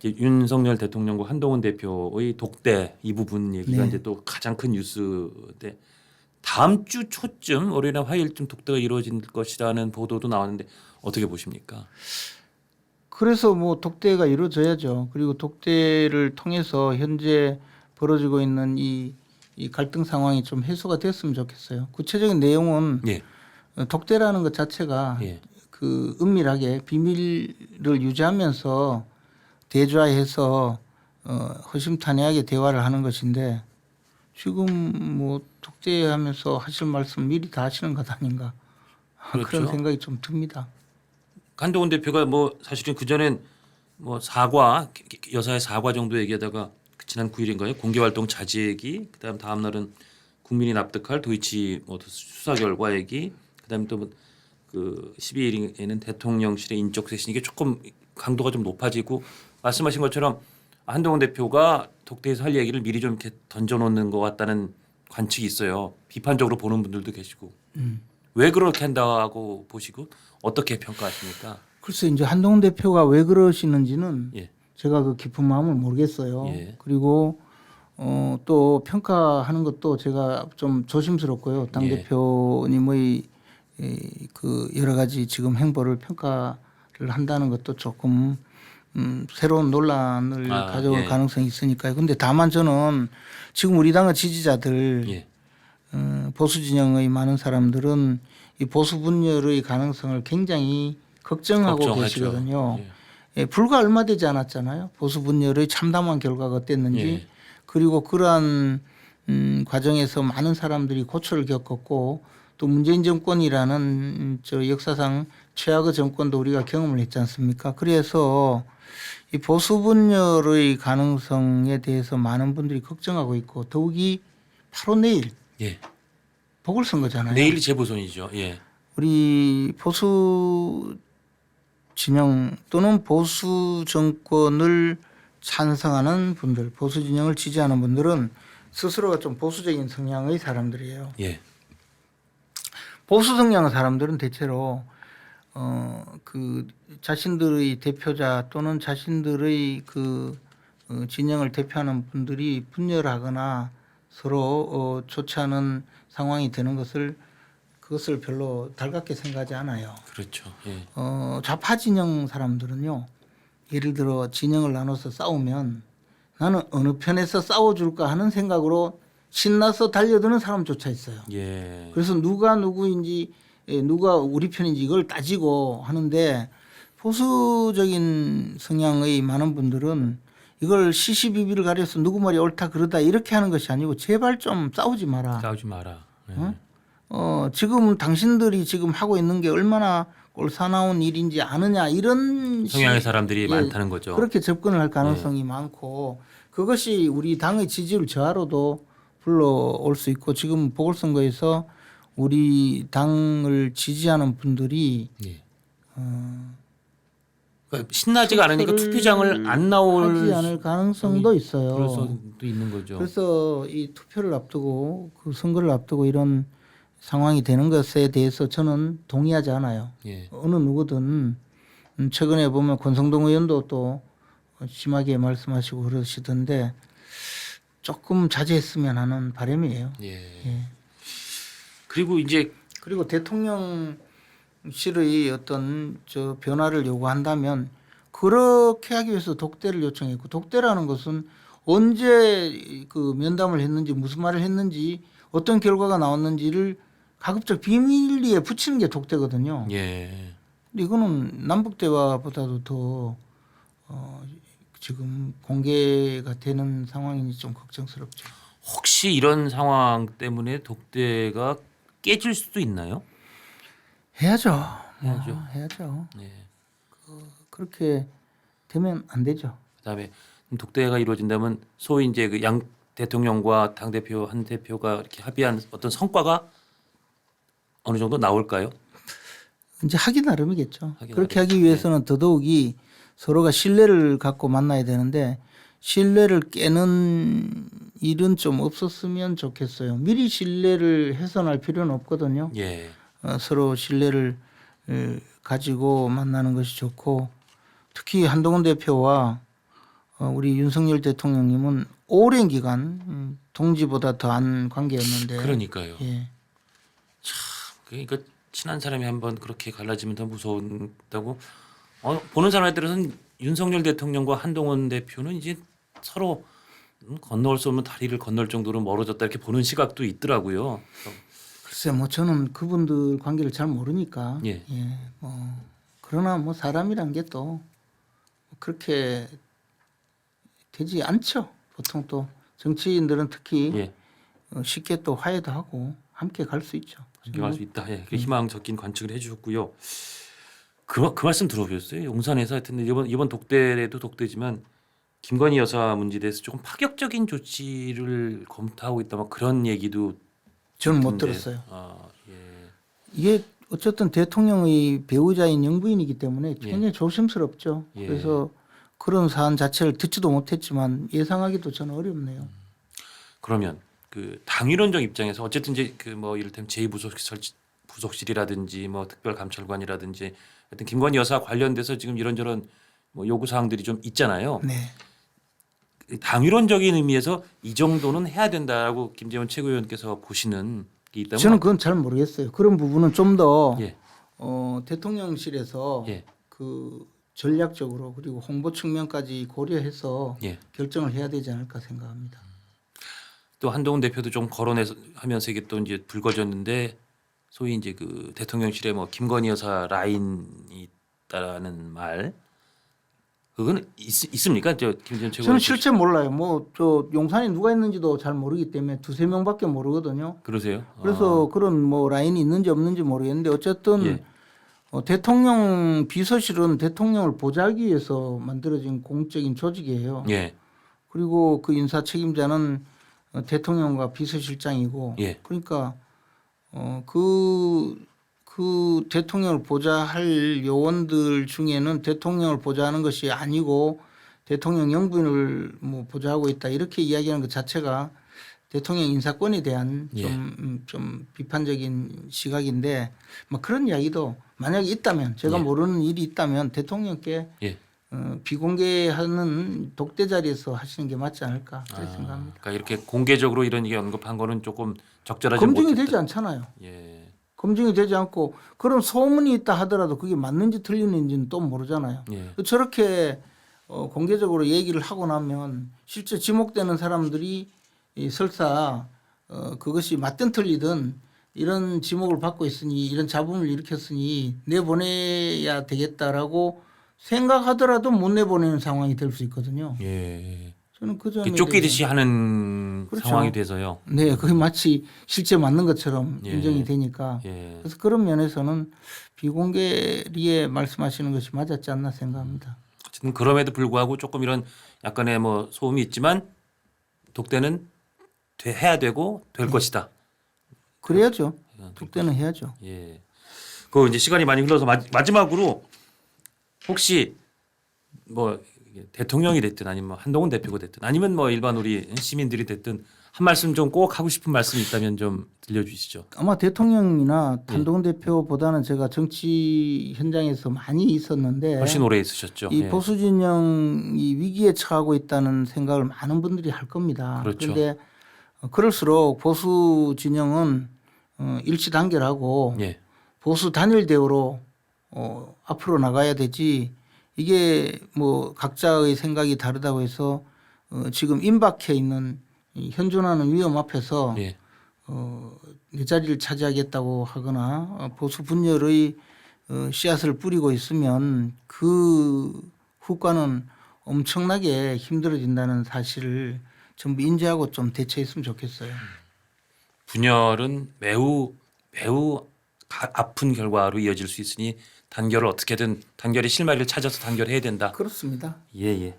이제 윤석열 대통령과 한동훈 대표의 독대 이 부분 얘기가 네. 이제 또 가장 큰 뉴스인데 다음 주 초쯤 월요일이나 화요일쯤 독대가 이루어질 것이라는 보도도 나왔는데 어떻게 보십니까? 그래서 뭐 독대가 이루어져야죠. 그리고 독대를 통해서 현재 벌어지고 있는 이 갈등 상황이 좀 해소가 됐으면 좋겠어요. 구체적인 내용은 예. 독대라는 것 자체가 예. 그 은밀하게 비밀을 유지하면서 대좌해서 허심탄회하게 대화를 하는 것인데 지금 뭐 독재하면서 하실 말씀 미리 다 하시는 것 아닌가 그렇죠. 그런 생각이 좀 듭니다. 한동훈 대표가 뭐 사실은 그 전엔 뭐 사과 여사의 사과 정도 얘기하다가 지난 9일인가요? 공개활동 자제 얘기, 그다음 다음 날은 국민이 납득할 도이치모터스 수사 결과 얘기, 그다음 또 그 12일에는 대통령실의 인적 쇄신 이게 조금 강도가 좀 높아지고 말씀하신 것처럼 한동훈 대표가 독대에서 할 얘기를 미리 좀 이렇게 던져놓는 것 같다는 관측이 있어요. 비판적으로 보는 분들도 계시고 왜 그렇게 한다고 보시고 어떻게 평가하십니까? 글쎄 이제 한동훈 대표가 왜 그러시는지는 예. 제가 그 깊은 마음을 모르겠어요. 예. 그리고 또 평가하는 것도 제가 좀 조심스럽고요. 당 예. 대표님의 그 여러 가지 지금 행보를 평가를 한다는 것도 조금 새로운 논란을 가져올 예. 가능성이 있으니까요. 근데 다만 저는 지금 우리 당의 지지자들 예. 보수 진영의 많은 사람들은 이 보수 분열의 가능성을 굉장히 걱정하고 걱정하죠. 계시거든요. 예. 불과 얼마 되지 않았잖아요. 보수 분열의 참담한 결과가 어땠는지 예. 그리고 그러한 과정에서 많은 사람들이 고초를 겪었고 또 문재인 정권이라는 저 역사상 최악의 정권도 우리가 경험을 했지 않습니까? 그래서 이 보수 분열의 가능성에 대해서 많은 분들이 걱정하고 있고 더욱이 바로 내일 예. 보궐선거잖아요. 내일이 재보선이죠. 예. 우리 보수 진영 또는 보수 정권을 찬성하는 분들, 보수 진영을 지지하는 분들은 스스로가 좀 보수적인 성향의 사람들이에요. 예. 보수 성향의 사람들은 대체로 그 자신들의 대표자 또는 자신들의 그 진영을 대표하는 분들이 분열하거나 서로 좋지 않은 상황이 되는 그것을 별로 달갑게 생각하지 않아요. 그렇죠. 예. 좌파 진영 사람들은요. 예를 들어 진영을 나눠서 싸우면 나는 어느 편에서 싸워줄까 하는 생각으로 신나서 달려드는 사람조차 있어요. 예. 그래서 누가 누구인지 누가 우리 편인지 이걸 따지고 하는데 보수적인 성향의 많은 분들은 이걸 시시비비를 가려서 누구 말이 옳다 그러다 이렇게 하는 것이 아니고 제발 좀 싸우지 마라. 싸우지 마라. 예. 지금 당신들이 지금 하고 있는 게 얼마나 꼴사나운 일인지 아느냐 이런 성향의 사람들이 많다는 거죠. 그렇게 접근을 할 가능성이 많고 그것이 우리 당의 지지율 저하로도 불러올 수 있고 지금 보궐선거에서 우리 당을 지지하는 분들이 예. 그러니까 신나지가 않으니까 투표장을 안 나올 하지 않을 가능성도 있어요. 그럴 수도 있는 거죠. 그래서 이 투표를 앞두고 그 선거를 앞두고 이런 상황이 되는 것에 대해서 저는 동의하지 않아요. 예. 어느 누구든 최근에 보면 권성동 의원도 또 심하게 말씀하시고 그러시던데 조금 자제했으면 하는 바람이에요. 예. 예. 그리고 이제 그리고 대통령실의 어떤 저 변화를 요구한다면 그렇게 하기 위해서 독대를 요청했고 독대라는 것은 언제 그 면담을 했는지 무슨 말을 했는지 어떤 결과가 나왔는지를 가급적 비밀리에 붙이는 게 독대거든요. 예. 근데 이거는 남북 대화보다도 더 지금 공개가 되는 상황이니 좀 걱정스럽죠. 혹시 이런 상황 때문에 독대가 깨질 수도 있나요? 해야죠. 해야죠. 해야죠. 네. 그렇게 되면 안 되죠. 그다음에 독대가 이루어진다면 소위 이제 그 양 대통령과 당 대표 한 대표가 이렇게 합의한 어떤 성과가 어느 정도 나올까요? 이제 하기 나름이겠죠. 하기 그렇게 나름. 하기 위해서는 더더욱이 서로가 신뢰를 갖고 만나야 되는데 신뢰를 깨는 일은 좀 없었으면 좋겠어요. 미리 신뢰를 훼손할 필요는 없거든요. 예. 서로 신뢰를 가지고 만나는 것이 좋고 특히 한동훈 대표와 우리 윤석열 대통령님은 오랜 기간 동지보다 더한 관계였는데. 그러니까요. 예. 그러니까 친한 사람이 한번 그렇게 갈라지면 더 무서운다고 보는 사람들은 윤석열 대통령과 한동훈 대표는 이제 서로 건너올 수 없는 다리를 건널 정도로 멀어졌다 이렇게 보는 시각도 있더라고요. 글쎄 뭐 저는 그분들 관계를 잘 모르니까. 예. 뭐 그러나 뭐 사람이란 게 또 그렇게 되지 않죠. 보통 또 정치인들은 특히 예. 쉽게 또 화해도 하고 함께 갈 수 있죠. 존경할 수 있다. 예. 희망 섞인 관측을 해주셨고요. 그 말씀 들어보셨어요? 용산에서 하여튼 이번 독대도 독대지만 김건희 여사 문제에 대해서 조금 파격적인 조치를 검토하고 있다. 막 그런 얘기도 저는 못 듣던데. 들었어요. 예. 이게 어쨌든 대통령의 배우자인 영부인이기 때문에 굉장히 조심스럽죠. 예. 그래서 그런 사안 자체를 듣지도 못했지만 예상하기도 저는 어렵네요. 그러면 그 당위론적 입장에서 어쨌든 이제 그 뭐 이를테면 제2부속실이라든지 뭐 특별감찰관이라든지 하여튼 김건희 여사 관련돼서 지금 이런저런 뭐 요구 사항들이 좀 있잖아요. 네. 당위론적인 의미에서 이 정도는 해야 된다라고 김재원 최고위원께서 보시는 게 있다면 저는 그건 잘 모르겠어요. 그런 부분은 좀 더 예. 대통령실에서 예. 그 전략적으로 그리고 홍보 측면까지 고려해서 예. 결정을 해야 되지 않을까 생각합니다. 또 한동훈 대표도 좀 거론해서 하면서 이게 또 이제 불거졌는데 소위 이제 그 대통령실에 뭐 김건희 여사 라인이 있다라는 말 그거는 있습니까? 저 김재원 최고위원 저는 실제 몰라요. 뭐 저 용산에 누가 있는지도 잘 모르기 때문에 두세 명밖에 모르거든요. 그러세요? 그래서 그런 뭐 라인이 있는지 없는지 모르겠는데 어쨌든 예. 대통령 비서실은 대통령을 보좌하기 위해서 만들어진 공적인 조직이에요. 예. 그리고 그 인사 책임자는 대통령과 비서실장이고 예. 그러니까 그 대통령을 보좌할 요원들 중에는 대통령을 보좌하는 것이 아니고 대통령 영부인을 뭐 보좌하고 있다 이렇게 이야기하는 것 자체가 대통령 인사권에 대한 예. 좀 비판적인 시각인데 뭐 그런 이야기도 만약에 있다면 제가 예. 모르는 일이 있다면 대통령께 예. 비공개하는 독대 자리에서 하시는 게 맞지 않을까 그렇게 생각합니다. 그러니까 이렇게 공개적으로 이런 얘기 언급한 거는 조금 적절하지 검증이 못했다. 되지 않잖아요. 예. 검증이 되지 않고 그런 소문이 있다 하더라도 그게 맞는지 틀리는지는 또 모르잖아요. 예. 저렇게 공개적으로 얘기를 하고 나면 실제 지목되는 사람들이 설사 그것이 맞든 틀리든 이런 지목을 받고 있으니 이런 잡음을 일으켰으니 내보내야 되겠다라고 생각하더라도 못 내보내는 상황이 될 수 있거든요. 예. 저는 그 점에 쫓기듯이 하는 그렇죠. 상황이 돼서요. 네, 그게 마치 실제 맞는 것처럼 예. 인정이 되니까 예. 그래서 그런 면에서는 비공개리에 말씀하시는 것이 맞았지 않나 생각합니다. 어쨌든 그럼에도 불구하고 조금 이런 약간의 뭐 소음이 있지만 독대는 해야 되고 될 것이다. 그래야죠. 독대는 해야죠. 예. 그 이제 시간이 많이 흘러서 마지막으로 혹시 뭐 대통령이 됐든 아니면 뭐 한동훈 대표가 됐든 아니면 뭐 일반 우리 시민들이 됐든 한 말씀 좀 꼭 하고 싶은 말씀이 있다면 좀 들려주시죠. 아마 대통령이나 한동훈 대표보다는 제가 정치 현장에서 많이 있었는데 훨씬 오래 있으셨죠. 이 예. 보수 진영이 위기에 처하고 있다는 생각을 많은 분들이 할 겁니다. 그렇죠. 그런데 그럴수록 보수 진영은 일치단결하고 예. 보수 단일 대우로 앞으로 나가야 되지. 이게 뭐 각자의 생각이 다르다고 해서 지금 임박해 있는 이 현존하는 위험 앞에서 예. 내 자리를 차지하겠다고 하거나 보수 분열의 씨앗을 뿌리고 있으면 그 후과는 엄청나게 힘들어진다는 사실을 전부 인지하고 좀 대처했으면 좋겠어요. 분열은 매우 아픈 결과로 이어질 수 있으니 단결을 어떻게든 단결의 실마리를 찾아서 단결해야 된다. 그렇습니다. 예.